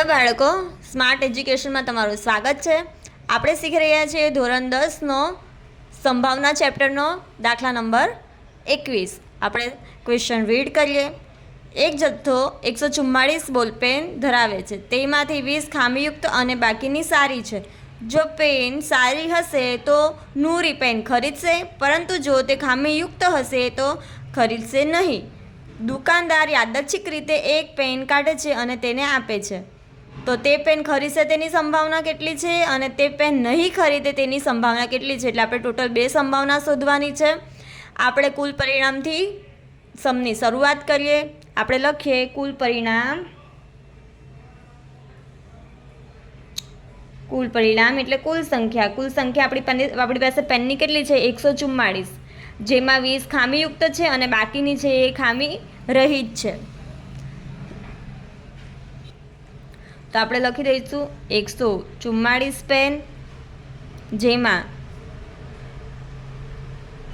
Hello बाळको, smart education में तमारुं स्वागत है। आपणे शीखी रह्या छीए धोरण 10 नो संभावना चेप्टरनो दाखला नंबर 21। आपणे क्वेश्चन रीड करिए। एक जत्थो 144 बोलपेन धरावे छे, तेमांथी 20 खामीयुक्त अने बाकीनी सारी छे। जो पेन सारी हशे तो नूरी पेन खरीदशे, परंतु जो ते खामीयुक्त हशे तो खरीदशे नहीं। दुकानदार यादच्छिक रीते एक पेन काढे छे अने तेने आपे छे, तो ते पेन खरीदशे तेनी संभावना केटली छे अने ते पेन नहीं खरीदे तेनी संभावना केटली छे। एटले आपणे टोटल 2 संभावना शोधवानी छे। आपणे कुल परिणामथी समनी शरूआत करीए। आपणे लखीए कुल परिणाम। कुल परिणाम एटले कुल संख्या। कुल संख्या आपणी पासे पेननी केटली छे 144, जेमां 20 खामीयुक्त छे अने बाकीनी छे ए खामी रहित छे। तो આપણે લખી દઈશું 144 પેન, જેમાં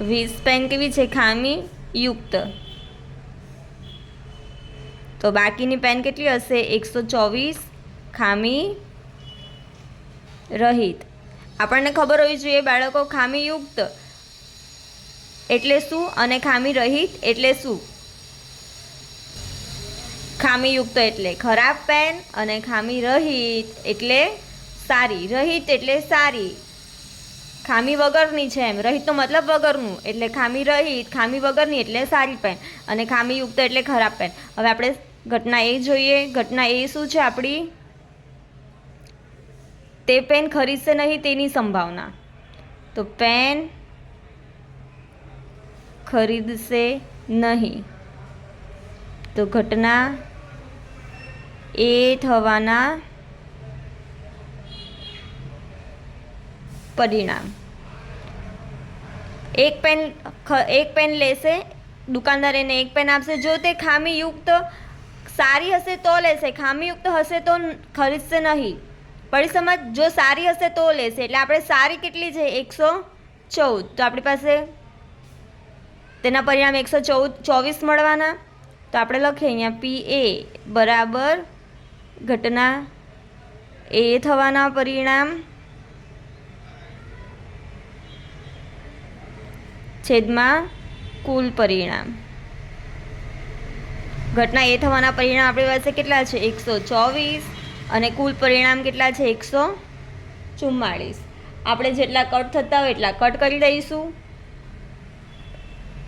20 પેન કેવી છે ખામી યુક્ત, તો બાકીની પેન કેટલી હશે 124 ખામી રહિત। આપણને ખબર હોવી જોઈએ બાળકો ખામી યુક્ત એટલે શું અને ખામી રહિત એટલે શું। ખામીયુક્ત એટલે ખરાબ પેન અને ખામી રહિત એટલે સારી। રહિત એટલે સારી, ખામી વગરની છે એમ। રહિતનો મતલબ વગરનું, એટલે ખામી રહિત, ખામી વગરની એટલે સારી પેન, અને ખામીયુક્ત એટલે ખરાબ પેન। હવે આપણે ઘટના એ જોઈએ। ઘટના એ શું છે આપણી? તે પેન ખરીદશે નહીં તેની સંભાવના। તો પેન ખરીદશે નહીં, તો ઘટના એ થવાના પરિણામ। એક પેન લેશે દુકાનદાર, એને એક પેન આપશે। જો તે ખામીયુક્ત સારી હશે તો લેશે, ખામીયુક્ત હશે તો ખરીદશે નહીં। પડી સમજ? જો સારી હશે તો લેશે। એટલે આપણે સારી કેટલી છે 114, તો આપણી પાસે તેના પરિણામ 124 મળવાના। તો આપણે લખીએ અહીંયા PA બરાબર ઘટના એ થવાના પરિણામ છેદમાં કુલ પરિણામ। ઘટના એ થવાના પરિણામ આપણી પાસે કેટલા છે 124 અને કુલ પરિણામ કેટલા છે 144। આપણે જેટલા કટ થતા હોય એટલા કટ કરી દઈશું।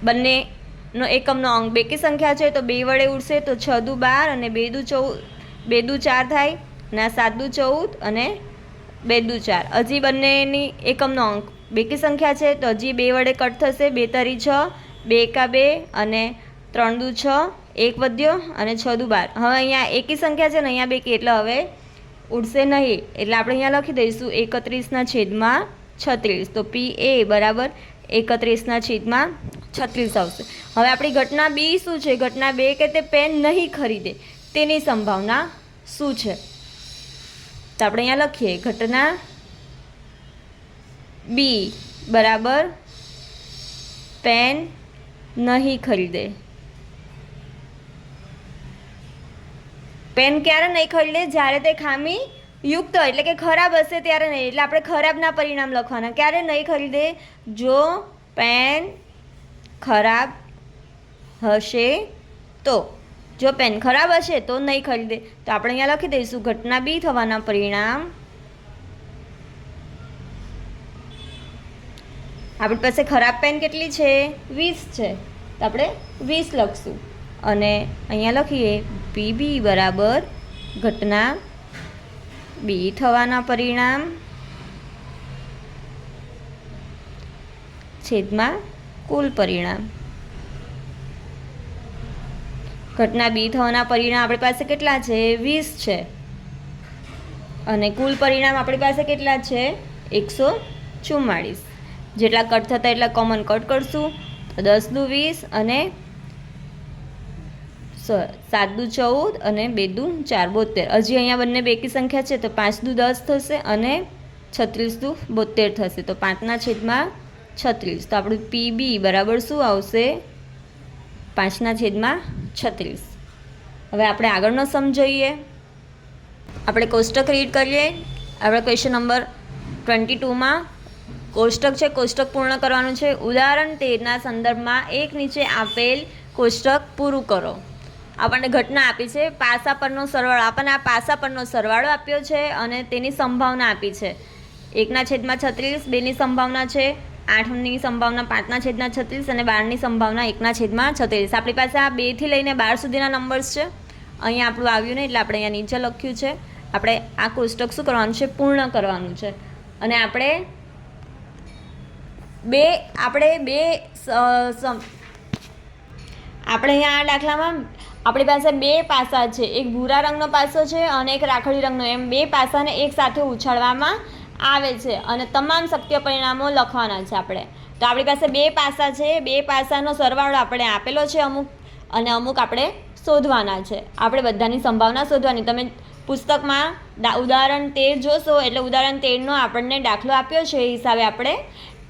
બંનેનો એકમનો અંક બેકી સંખ્યા છે તો 2 વડે ઉડશે, તો 6 દુ 12 અને 2 દુ 4 થાય, અને 7 દુ 14 અને 2 દુ 4। હજી બંનેની એકમનો અંક બેકી સંખ્યા છે તો હજી 2 વડે કટ થશે। 2 તરી 6, 2 એકા 2 અને 3 દુ 6, 1 વધ્યો અને 6 દુ 12। હવે અહીંયા એકી સંખ્યા છે ને અહીંયા બેકી, એટલે હવે ઉડશે નહીં। એટલે આપણે અહીંયા લખી દઈશું 31/36। તો PA બરાબર 31/36 આવશે। હવે આપણી ઘટના બી શું છે? ઘટના 2 કે તે પેન નહીં ખરીદે તેની સંભાવના શું છે? તો આપણે અહીંયા લખીએ ઘટના બી બરાબર પેન નહીં ખરીદે। પેન ક્યારે નહીં ખરીદે? જ્યારે તે ખામી યુક્ત હોય, એટલે કે ખરાબ હશે ત્યારે નહીં। એટલે આપણે ખરાબના પરિણામ લખવાના। ક્યારે નહીં ખરીદે? જો પેન ખરાબ હશે તો। જો પેન ખરાબ હશે તો નહીં ખરીદે। તો આપણે અહીંયા લખી દઈશું ઘટના બી થવાના પરિણામ। આપણી પાસે ખરાબ પેન કેટલી છે 20 છે, તો આપણે 20 લખશું। અને અહીંયા લખીએ PB બરાબર ઘટના બી થવાના પરિણામ છેદમાં કુલ પરિણામ। ઘટના બી થવાના પરિણામ આપણી પાસે કેટલા છે 20 છે, અને કુલ પરિણામ આપણી પાસે કેટલા છે 144। જેટલા કટ થતા એટલા કોમન કટ કરશું, તો 10 દુ 20 અને 7 દુ 14 અને 2 દુ 4 72। હજી અહીંયા બંને બેકી સંખ્યા છે તો 5 દુ 10 થશે અને 36 દુ 72 થશે। તો 5/36। તો આપણું PB બરાબર શું આવશે 5/36। હવે આપણે આગળનો સમ જોઈએ। આપણે કોષ્ટક રીડ કરીએ. આપણે ક્વેશ્ચન નંબર 22માં કોષ્ટક છે, કોષ્ટક પૂર્ણ કરવાનું છે. ઉદાહરણ 13ના સંદર્ભમાં એક નીચે આપેલ કોષ્ટક પૂરું કરો. આપણને ઘટના આપી છે, પાસા પરનો સરવાળો. આપણને આ પાસા પરનો સરવાળો આપ્યો છે અને તેની સંભાવના આપી છે. 1/36, 2ની સંભાવના છે, 8ની સંભાવના 5/36 અને 12ની સંભાવના 1/36. આપણી પાસે આ 2 થી લઈને 12 સુધીના નંબર્સ છે. અહીંયા આપણું આવ્યું નહીં એટલે આપણે અહીંયા નીચે લખ્યું છે. આપણે આ કોષ્ટક શું કરવાનું છે? પૂર્ણ કરવાનું છે. અને આપણે અહીંયા આ દાખલામાં આપણી પાસે 2 પાસા છે. એક ભૂરા રંગનો પાસો છે અને એક રાખડી રંગનો. એમ 2 પાસાને એક સાથે ઉછાળવામાં આવે છે અને તમામ શક્ય પરિણામો લખવાના છે આપણે. તો આપણી પાસે 2 પાસા છે. 2 પાસાનો સરવાળો આપણે આપેલો છે અમુક, અને અમુક આપણે શોધવાના છે. આપણે બધાની સંભાવના શોધવાની. તમે પુસ્તકમાં ઉદાહરણ 13 જોશો એટલે ઉદાહરણ 13નો આપણને દાખલો આપ્યો છે, એ હિસાબે આપણે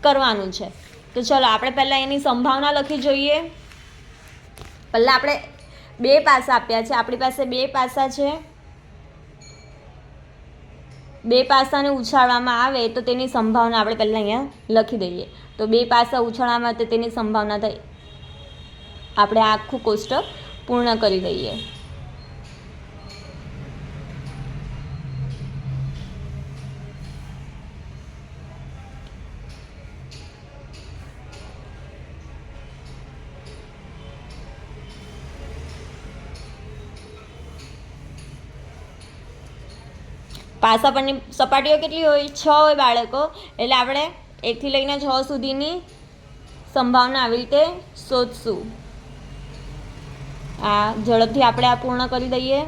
કરવાનું છે. તો ચલો આપણે પહેલાં એની સંભાવના લખી જોઈએ. પહેલાં આપણે 2 પાસા આપ્યા છે. આપણી પાસે 2 પાસા છે. 2 પાસાને ઉછાળવામાં આવે તો તેની સંભાવના આપણે પહેલાં અહીંયા લખી દઈએ. તો 2 પાસા ઉછાળવામાં આવે તો તેની સંભાવના થઈ. આપણે આખું કોષ્ટક પૂર્ણ કરી દઈએ. પાસા પરની સપાટીઓ કેટલી હોય? 6 હોય બાળકો. એટલે આપણે 1 થી લઈને 6 સુધીની સંભાવના આવી રીતે શોધશું. આ ઝડપથી આપણે આ પૂર્ણ કરી દઈએ.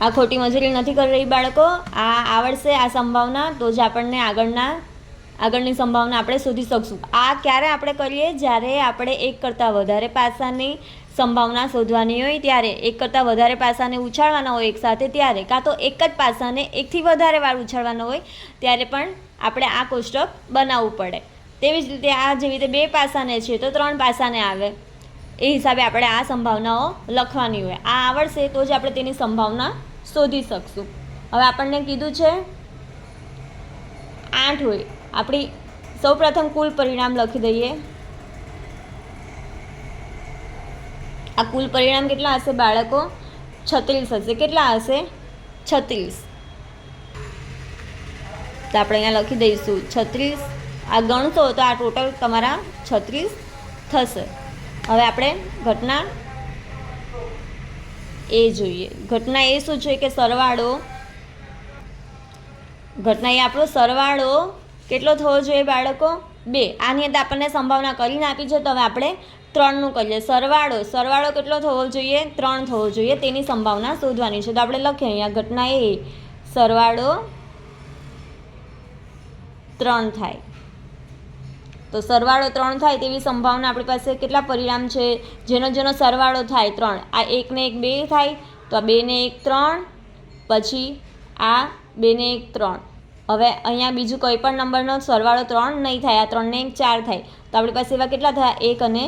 આ ખોટી મજૂરી નથી કરી રહી બાળકો. આ આવડશે આ સંભાવના તો જ આપણને આગળની સંભાવના આપણે શોધી શકશું. આ ક્યારે આપણે કરીએ? જ્યારે આપણે 1 કરતાં વધારે પાસાની સંભાવના શોધવાની હોય ત્યારે. 1 કરતાં વધારે પાસાને ઉછાળવાના હોય એકસાથે ત્યારે, કાં તો એક જ પાસાને 1 થી વધારે વાર ઉછાળવાનો હોય ત્યારે પણ આપણે આ કોષ્ટક બનાવવું પડે. તેવી જ રીતે આ જેવી રીતે 2 પાસાને છે તો 3 પાસાને આવે. એ હિસાબે આપણે આ સંભાવનાઓ લખવાની હોય. આ આવડશે તો જ આપણે તેની સંભાવના શોધી શકશું. હવે આપણને કીધું છે 8 હોય. આપણી સૌપ્રથમ કુલ પરિણામ લખી દઈએ. આ કુલ પરિણામ કેટલા હશે બાળકો? 36 હશે. કેટલા હશે? 36. તો આપણે અહીંયા લખી દઈશું 36. આ ગણશો તો આ ટોટલ તમારા 36 થશે. હવે આપણે ઘટના એ જોઈએ. ઘટના એ શું છે કે સરવાળો. ઘટના એ આપણો સરવાળો કેટલો થવો જોઈએ બાળકો? 2. આની અંદર આપણને સંભાવના કરીને આપી છે તો હવે આપણે 3નું કરીએ. સરવાળો કેટલો થવો જોઈએ? 3 થવો જોઈએ. તેની સંભાવના શોધવાની છે. તો આપણે લખીએ અહીંયા ઘટના એ સરવાળો 3 થાય. તો સરવાળો 3 થાય તેવી સંભાવના આપણી પાસે કેટલા પરિણામ છે? જેનો સરવાળો થાય 3. આ 1 ને 1 2 થાય, તો આ 2 ને 1 3, પછી આ 2 ને 1 3. હવે અહીંયા બીજું કોઈ પણ નંબરનો સરવાળો 3 નહીં થાય. આ 3 ને 1 4 થાય. તો આપણી પાસે એવા કેટલા થયા? 1 અને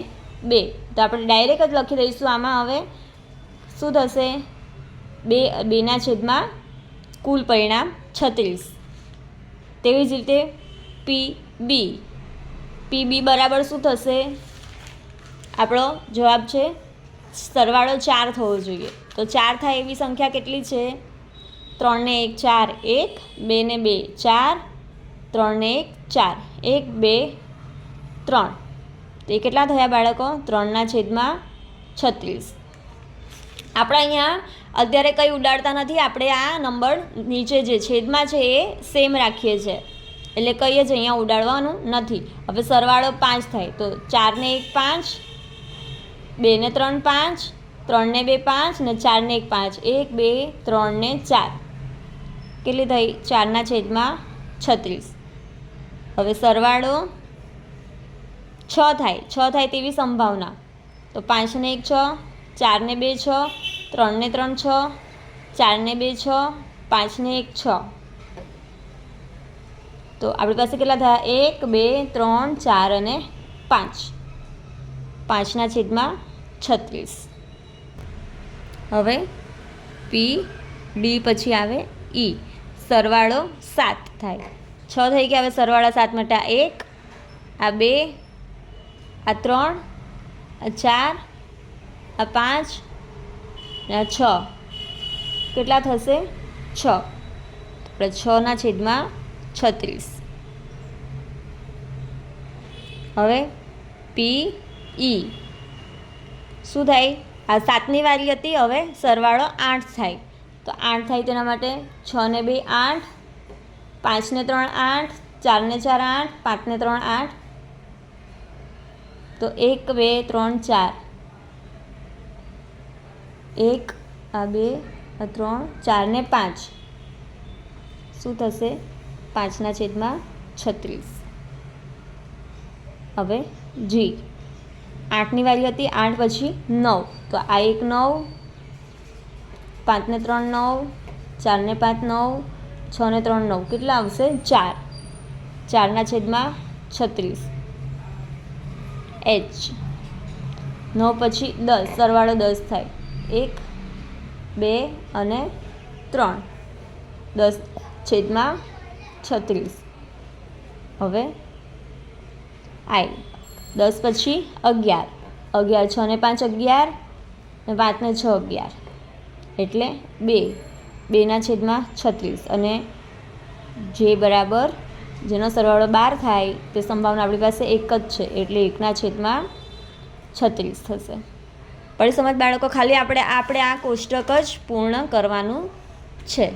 2. તો આપણે ડાયરેક્ટ જ લખી દઈશું આમાં. હવે શું થશે? 2ના છેદમાં કુલ પરિણામ 36. તેવી જ રીતે PB બરાબર શું થશે? આપણો જવાબ છે સરવાળો 4 થવો જોઈએ. તો 4 થાય એવી સંખ્યા કેટલી છે? 3 ને 1 4 1, 2 ને 2 4, 3 ને 1 4, 1 2 3. તો એ કેટલા થયા બાળકો? 3 ના છેદમાં 36. આપણે અહીંયા અત્યારે કંઈ ઉડાડતા નથી, આપણે આ નંબર નીચે જે છેદમાં છે એ સેમ રાખીએ છીએ, એટલે કંઈ જ અહીંયા ઉડાડવાનું નથી. હવે સરવાળો 5 થાય તો 4 ને 1 5, 2 ને 3 5, 3 ને 2 5 ને 4 ને 1 5, 1 2 3 ને 4 કેટલી થઈ? 4/36. હવે સરવાળો 6 થાય તેવી સંભાવના. તો 5 ને 1 6, 4 ને 2 6, 3 ને 3 6, 4 ને 2 6, 5 ને 1 6. તો આપણી પાસે કેટલા થયા? 1 2 3 4 અને 5. 5/36. હવે P D પછી આવે E. સરવાળો 7 થાય. 6 થઈ ગયા. હવે સરવાળા 7 માટે આ 1, આ 2, આ 3, આ 4, આ 5 ને આ 6. કેટલા થશે? 6. આપણે 6/36. હવે P E શું થાય? આ 7ની વારી હતી, હવે સરવાળો 8 થાય. તો 8 થાય તેના માટે 6 ને 2 8, 5 ને 3 8, 4 ને 4 8, 5 ને 3 8. તો 1 2 3 4, 1 આ 2 આ 3 4 ને 5 શું થશે? 5/36. હવે G. 8ની વારી હતી, 8 પછી 9. તો આ 1 9, 5 ને 3 9, 4 ને 5 9, 6 ને 3 9. કેટલા આવશે? 4. 4/36. H. 9 પછી 10, સરવાળો 10 થાય. 1 2 અને 3, 10/36. હવે I. 10 પછી 11, 11 6 ને 5 11 ને 5 ને 6 11, એટલે 2, 2/36. અને જે બરાબર જેનો સરવાળો 12 થાય તે સંભાવના આપણી પાસે એક જ છે, એટલે 1/36 થશે. પડી સમજ બાળકો? ખાલી આપણે આ કોષ્ટક જ પૂર્ણ કરવાનું છે.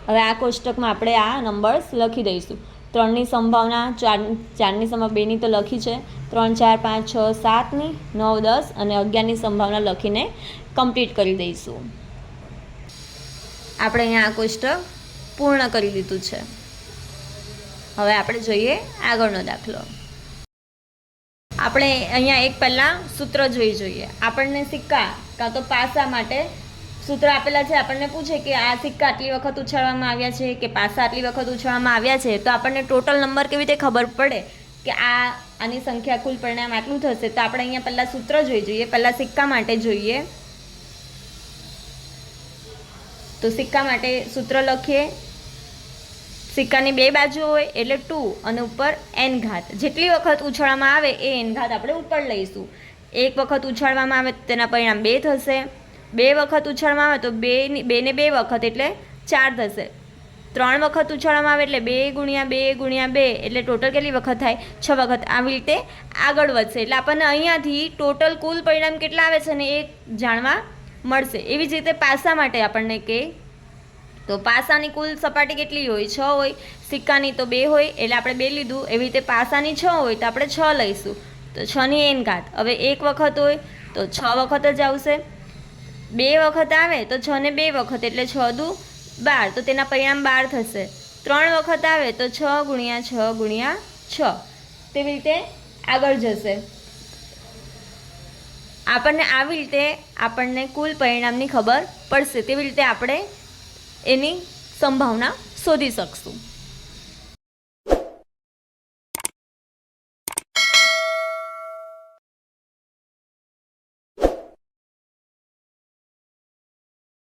હવે આ કોષ્ટકમાં આપણે આ નંબર્સ લખી દઈશું. 3ની સંભાવના, 4ની સંભાવના, 2ની તો લખી છે, 3 4 5 6 7ની, 9 10 અને 11ની સંભાવના લખીને કમ્પ્લીટ કરી દઈશું. આપણે અહીંયા આ કોષ્ટક પૂર્ણ કરી દીધું છે. હવે આપણે જોઈએ આગળનો દાખલો. આપણે અહીંયા એક પહેલાં સૂત્ર જોઈ જોઈએ. આપણને સિક્કા કાં તો પાસા માટે સૂત્ર આપેલા છે. આપણને પૂછે કે આ સિક્કા આટલી વખત ઉછાળવામાં આવ્યા છે કે પાસા આટલી વખત ઉછાળવામાં આવ્યા છે, તો આપણને ટોટલ નંબર કેવી રીતે ખબર પડે કે આની સંખ્યા કુલ પરિણામ આટલું થશે? તો આપણે અહીંયા પહેલાં સૂત્ર જોઈ જોઈએ. પહેલાં સિક્કા માટે જોઈએ. તો સિક્કા માટે સૂત્ર લખીએ. સિક્કાની 2 બાજુ હોય એટલે 2 અને ઉપર n ઘાત. જેટલી વખત ઉછાળવામાં આવે એ n ઘાત આપણે ઉપર લઈશું. 1 વખત ઉછાળવામાં આવે તો તેના પરિણામ 2 થશે. 2 વખત ઉછાળવામાં આવે તો 2 ને 2 વખત એટલે 4 થશે. 3 વખત ઉછાળવામાં આવે એટલે 2 × 2 × 2 એટલે ટોટલ કેટલી વખત થાય? 6 વખત. આવી રીતે આગળ વધશે એટલે આપણને અહીંયાથી ટોટલ કુલ પરિણામ કેટલા આવે છે ને એ જાણવા મળશે. એવી જ રીતે પાસા માટે આપણને કે તો પાસાની કુલ સપાટી કેટલી હોય? 6 હોય. સિક્કાની તો 2 હોય એટલે આપણે 2 લીધું. એવી રીતે પાસાની 6 હોય તો આપણે 6 લઈશું. તો 6ની n ઘાત. હવે 1 વખત હોય તો 6 વખત જ આવશે. 2 વખત આવે તો 6 ને 2 વખત એટલે 6 દુ 12, તો તેના પરિણામ 12 થશે. 3 વખત આવે તો 6 × 6 × 6. તેવી રીતે આગળ જશે. આપણને આવી રીતે આપણને કુલ પરિણામની ખબર પડશે. તેવી રીતે આપણે એની સંભાવના શોધી શકશું.